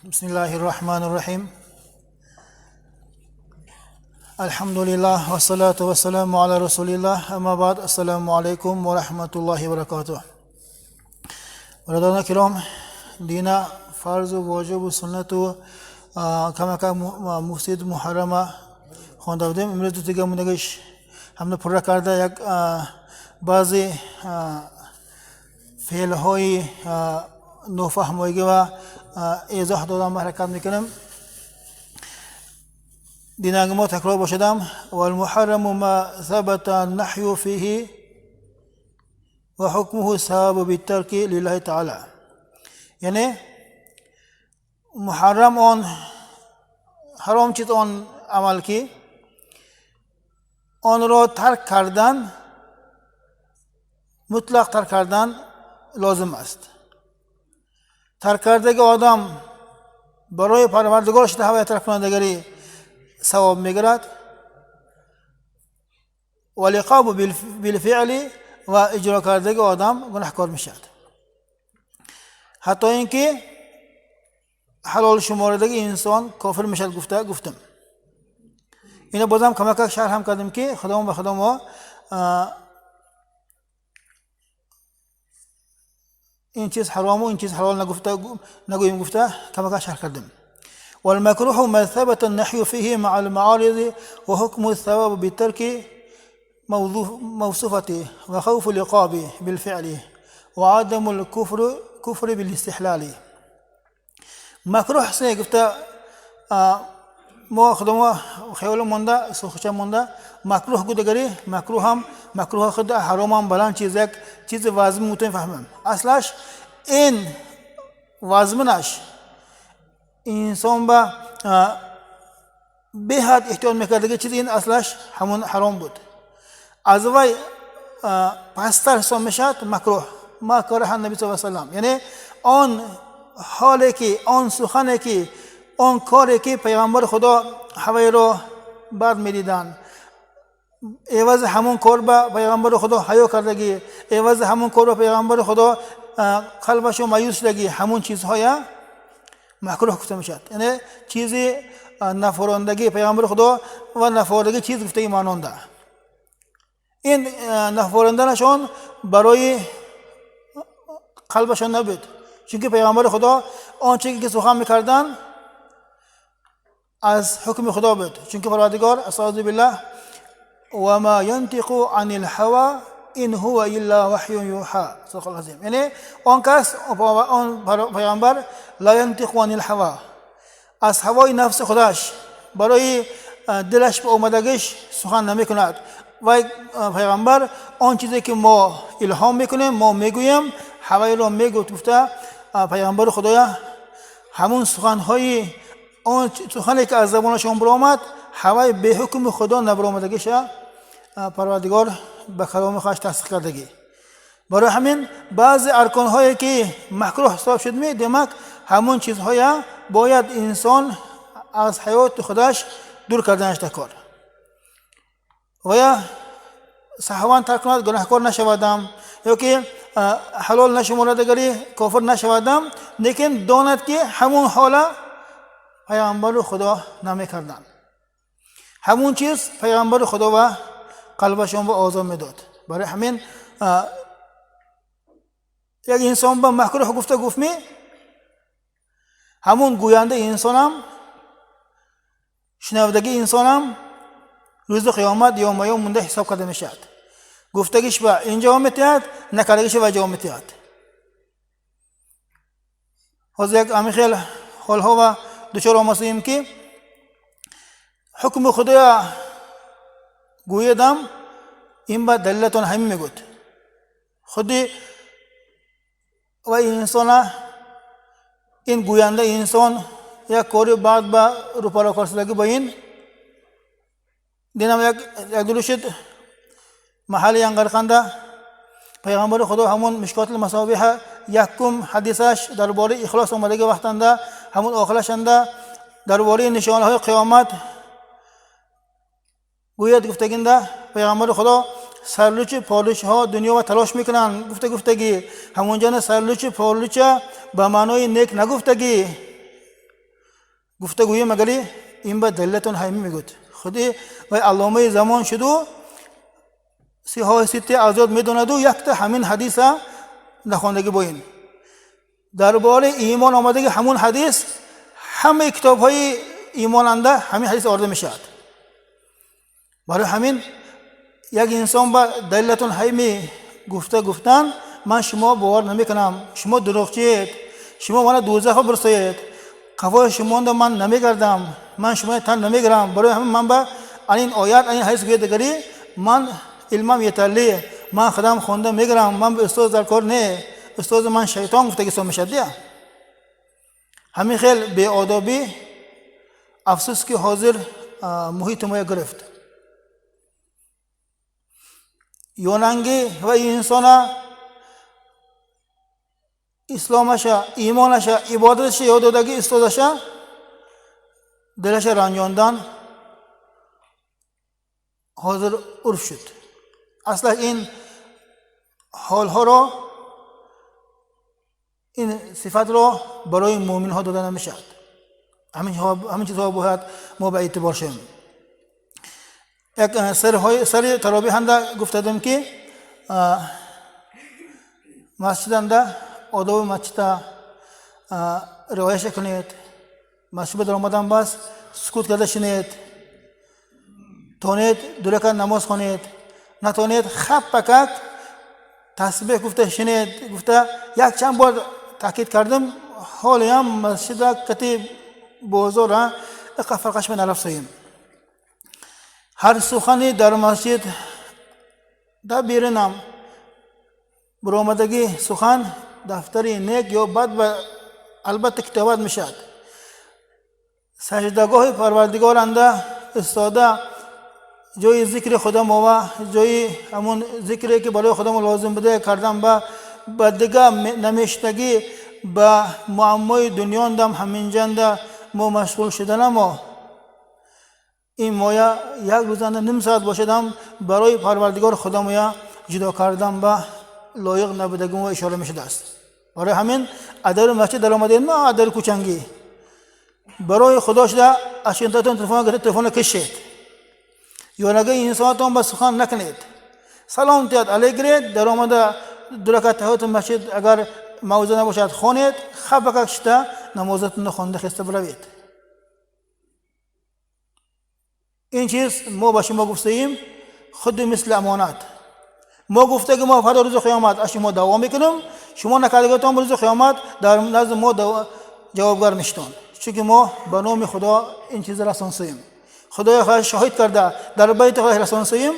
بسم الله الرحمن الرحيم. الحمد لله والصلاة والسلام على رسول الله. أما بعد السلام عليكم ورحمة الله وبركاته. برادران کرام، دینا فرض و واجب و سنت و کما که مفسد محرمه خوانده بودیم. امروز دیگه مونگش همه پر کرده یک بعضی فعل های نفهمیده و ایضاح دادن حرکت میکنم. دینانگ ما تکرار باشدم. والمحرم ما ثبت النحي فيه وحكمه الثواب بالترك لله تعالى. یعنی محرم آن حرام چیز آن عمل کی آن را ترک کردن، مطلق ترک کردن لازم است. ترک کردگی آدم برای پروردگارش دعوت ترک کنندگی ثواب میگیرد و العقاب بالفعل و اجرا کردگی آدم گناهکار میشد. حتی اینکه حلال شمردگی انسان کافر میشد گفتم. اینو بازم کمک شرح هم کردیم که خداوند به خدا ما این چیز حرام و این چیز حلال نگوییم گفته کمک شرح کردیم. والمكروه ما ثبت النحي فيه مع المعارض وحكم الثواب بالترك موصوفته وخوف العقاب بالفعل وعدم الكفر بالاستحلال. مكروه سه گفته ما خدمه خیال مونده سوخچه مونده مکروه گودگری مکروه هم مکروه خود حرام هم بلند چیز واجب متون فهمم. اصلش این واجبنش انسان با به حد احتیاط میکرده که چیز این اصلش همون حرام بود. از وی پستر حساب میشد مکروه. ما کاره نبی صلی الله علیه و سلم، یعنی آن حالی که آن سخنی که آن کاری که پیغمبر خدا هوای رو بد میدیدن، عوض همون کار با پیغمبر خدا حیا کردگی، عوض همون کار با پیغمبر خدا قلبش مایوس شدگی، همون چیزهای مکروه گفته میشد. یعنی چیزی نفراندگی پیغمبر خدا و نفراندگی چیز گفته ماننده. این نفراندنشون برای قلبشون نبود، چون که پیغمبر خدا آنچه که سخن میکردن از حکم خدا بود، چون که پروردگار استعاذ بالله و ما ينطق عن الهوى ان هو الا وحی یوحى. صدق الله العظیم. یعنی آن کس آن پیغمبر لا ينطق عن الهوى، از هوای نفس خودش برای دلش به اومدگیش سخن نمیکند. و پیغمبر آن چیزی که ما الهام میکنیم ما میگوییم هوای رو میگفته پیغمبر خدایا همون سخنهای آن سخنی که از زبانشون برآمد هوای به حکم خدا نبرآمدگیش پروردگار به کلام خودش تصدیق کردگی. برای همین بعضی ارکان هایی که مکروه حساب شد می دمک همون چیزهای باید انسان از حیات خودش دور کردنش کار و یا سهوان ترک کند گناهکار نشودم یا که حلال نشمردگی کافر نشودم، لیکن داند که همون حالا پیغمبر خدا نمیکردن، همون چیز پیغمبر خدا و قلبشون با آزاد میداد. برای همین یک انسان با مکروه گفت می همون گوینده انسانم شنودگی انسانم روز قیامت یا یوم مونده حساب کرده میشد. گفتگیش با اینجا میتیاد نکردگیش با جا میتیاد. حاضر یک امیخیل حالها و دوچار آماسیم که حکم خدا گویدم این با دلیلتون همین میگود. خودی و انسان این گوینده انسان یک کاری بعد با روپارا کارسدگی با این دینم یک دلوشد محلی انگرخنده پیغمبر خدا همون مشکات المصابیح یکم حدیثش درباره اخلاص آمدگی وقتنده همون آخرشنده درباره نشانه های قیامت گوید گفتگینده پیغمبر خدا سرلوچ پالوچ ها دنیا و تلاش میکنن گفتگی همونجا نه سرلوچ پالوچ به معنای نیک نگفتگی گفتگوی مگلی این به دلتون همی میگود خودی و علامه زمان شدو سی سیتی آزاد میدوند و یک تا همین حدیث نخوندگی بوین درباره ایمان آمده که همون حدیث همه کتاب های ایمان انده همین حدیث آورده میشد برای همین یک انسان با دلتون همی گفتن من شما باور نمیکنم شما دروغچید شما من دوزخ برسید قفای شما من نمیگردم من شما تن نمیگرم برای همین من با این آیات این حدیث گفتگی من علمم یتلی من خدام خونده میگرم من به استاد در کار نه استاد من شیطان گفتگی سو میشد دیا همین خیلی بی آدابی افسوس که حاضر محیط ما گرفت یونانگی و انسان اسلامش ایمانش عبادتش یاددگی استادش دلش رنجاندن حاضر عرف شد اصلا این حال ها را این صفت را برای مؤمن ها داده نمیشد همین چیزها باید ما به اعتبار شیم یک سر تراویح انده گفتم که مسجد انده آداب مسجد رعایت کنید مسجد در آمدن بس سکوت کرده شنید تونید دو رکعت نماز خوانید نتونید خب پکک تسبیح گفته شنید گفته یک چند بار تاکید کردم حالی هم مسجد کتی بزرگ فرقش من نرفسیم هر سخنی در مسجد در بیرنم برآمدگی سخن دفتری نیک یا بد البته کتابت میشد سجدگاه پروردگار انده استاده جای ذکر خدا موا جای همون ذکری که برای خدا لازم بده کردن با دیگه نمیشتگی با معمای دنیا اندم همین جنده ما مشغول شدن ما این مایا یک روزانه نیم ساعت باشدم برای پروردگار خدا مایا جدا کردن با لایق نبودگی و اشاره میشده است برای همین ادر مسجد در آمده نه ادر کوچنگی برای خدا شده اشینتاتون تلفن کشید یا نگه انسانتون با سخن نکنید سلام تیاد علیگرید در آمده دو رکعت تحیات مسجد اگر موضوع نباشد خوانید خب بکشته نمازتون خونده خسته بروید این چیز ما با شما گفتیم خود مثل امانت ما گفته که ما فردا روز قیامت از شما دعوا میکنیم شما نکردگاتون روز قیامت در نزد ما جوابگار میشتون چون که ما به نام خدا این چیز را رسانسیم خدای خواهد شاهد کرده در بیت خدا رسانسیم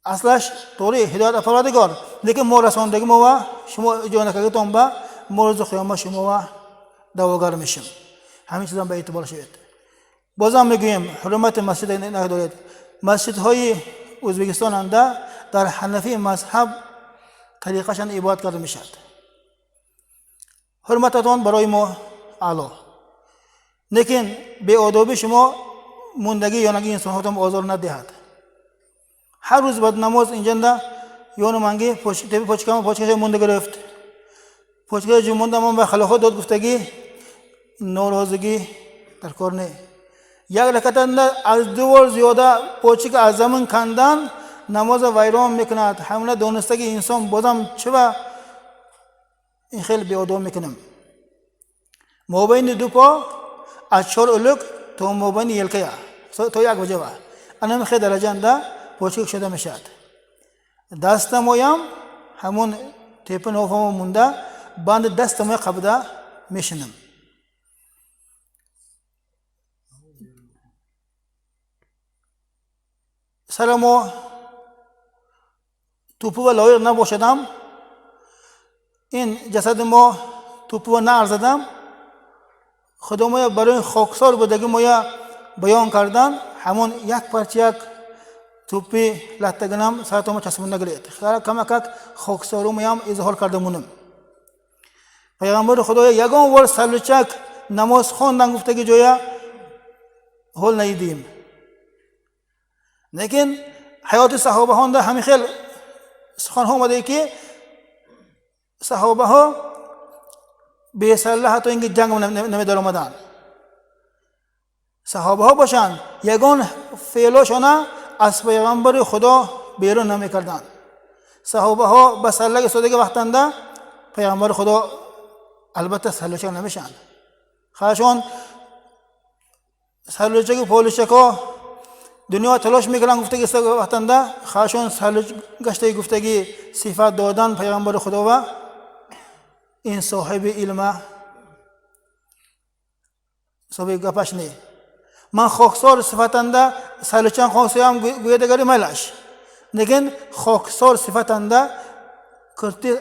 اصلش طوری هدایت پروردگار لیکن ما رساندگی ما و شما جا نکردگاتون با ما روز قیامت شما و دعواگر میشیم همین چیزا به اعتبار شوید بازم میگویم حرمت مسجد ندارید مسجد های ازبکستان انده در حنفی مذهب طریقشان عبادت کرده میشد حرمتتان برای ما اعلی لیکن به آدابی شما موندگی یا نگی انسان هاتم آزار ندهد هر روز بعد نماز اینجا یونو منگی پوچکه مونده گرفت پوچکه جو مونده من به خلاخو داد گفتگی ناراضگی در کار نه یک رکعت از دو بار زیاده پوچکه از زمین کندن نماز ویران میکند همونه دانستگی انسان بازم چه با این خیلی بیادام میکنم مابین دو پا از 4 الک تا مابین یلکه تا یک وجه با انم خیلی درجه انده پوچک شده میشد دست مایم همون تیپ نوفم مونده باند دست ما قبضه میشنم سلامو توپو و لایق نباشدم این جسد ما توپو و نارزدم خدا ما برای خاکسار بودگی ما بیان کردن همون یک پرچه یک توپی لطگنم سرطه ما چسبونده گرید کمک خاکسارو ما اظهار کرده مونم پیغمبر خدا یگان ور سلوچک نماز خواندن گفته که جویا حال نیدیم لیکن حیات صحابه ها همین خیلی سخن ها آمده که صحابه ها بی‌سلاح حتی اینکه جنگ نمی‌دار آمدن. صحابه ها باشند یگان فعلشان از پیغمبر خدا بیرون نمی‌کردند. صحابه ها به سلاح سودگی وقتنده پیغمبر خدا البته سلوچک نمیشن. خواهشان سلوچک پولشکا دنیا تلاش میکنن گفتگی وقتنده خواهشان سلوچ گشته گفتگی صفات دادن پیغمبر خدا و این صاحب علم صاحب گپش نی. من خاکسار صفتنده سلوچن خاصیم گویده گری ملش. لیکن خاکسار صفتنده کرتی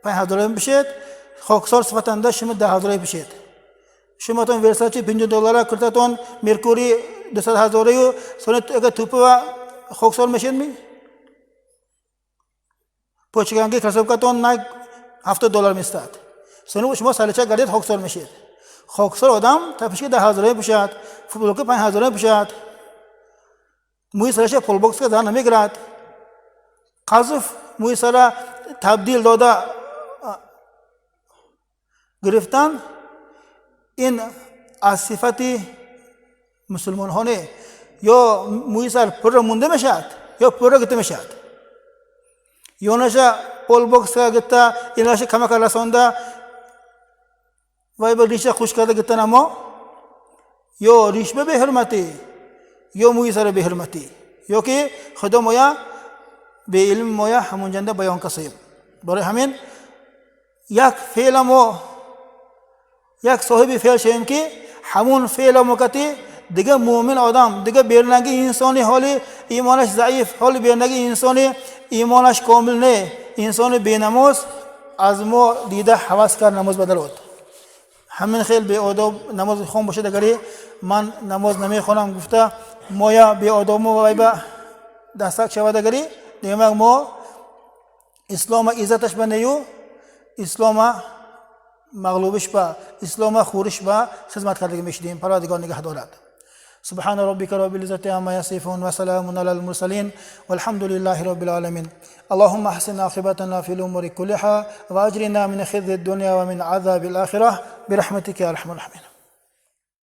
5000 بشید. خاکسار صفتنده شما 10,000 بشید. شما تون ورساچی $50 کرتاتون مرکوری 200,000 و سونت اگر توپ و خاکسار میشید می. پوچگانگی کسب کاتون نه $70 میستاد. سونت شما سالچه گردید خاکسار میشید. خاکسار آدم تپشی 10,000 بشید. فوتبال که 5,000 بشید. موی سرش پول باکس که دارن نمیگرد. قذف موی سر تبدیل داده گرفتن این از صفت مسلمان ها نه. یا موی سر پر مونده میشد یا پر گرفته میشد. یا نشه پول باکس که گرفته ایناش کمک رسانده وای با ریشه خوش کرده گرفتن اما یا ریشبه به حرمتی یا موی سر به حرمتی یا که خدا مویا به علم مویا همون جنده بیان کسیم. برای همین یک فعل ما یک صاحب فعل شیم که همون فعل موقتی دیگه مومن آدم دیگه بیرنگی انسانی حالی ایمانش ضعیف حالی بیرنگی انسانی ایمانش کامل نه انسان بینماز از ما دیده حواس کرد نماز بدلود. همین خیلی به آداب نماز خون باشه دگری من نماز نمیخونم گفته مویا به آداب ما وایبا دستک شود دگری دیگه ما اسلام عزتش بنیو اسلام مغلوبش با اسلام خورش با خدمت کردگی میشدیم. پروردگار نگه دارد. سبحان ربك رب العزة عما يصفون وسلام على المرسلين والحمد لله رب العالمين. اللهم احسن عاقبتنا في الامور كلها واجرنا من خزي الدنيا ومن عذاب الاخره برحمتك يا ارحم الراحمين.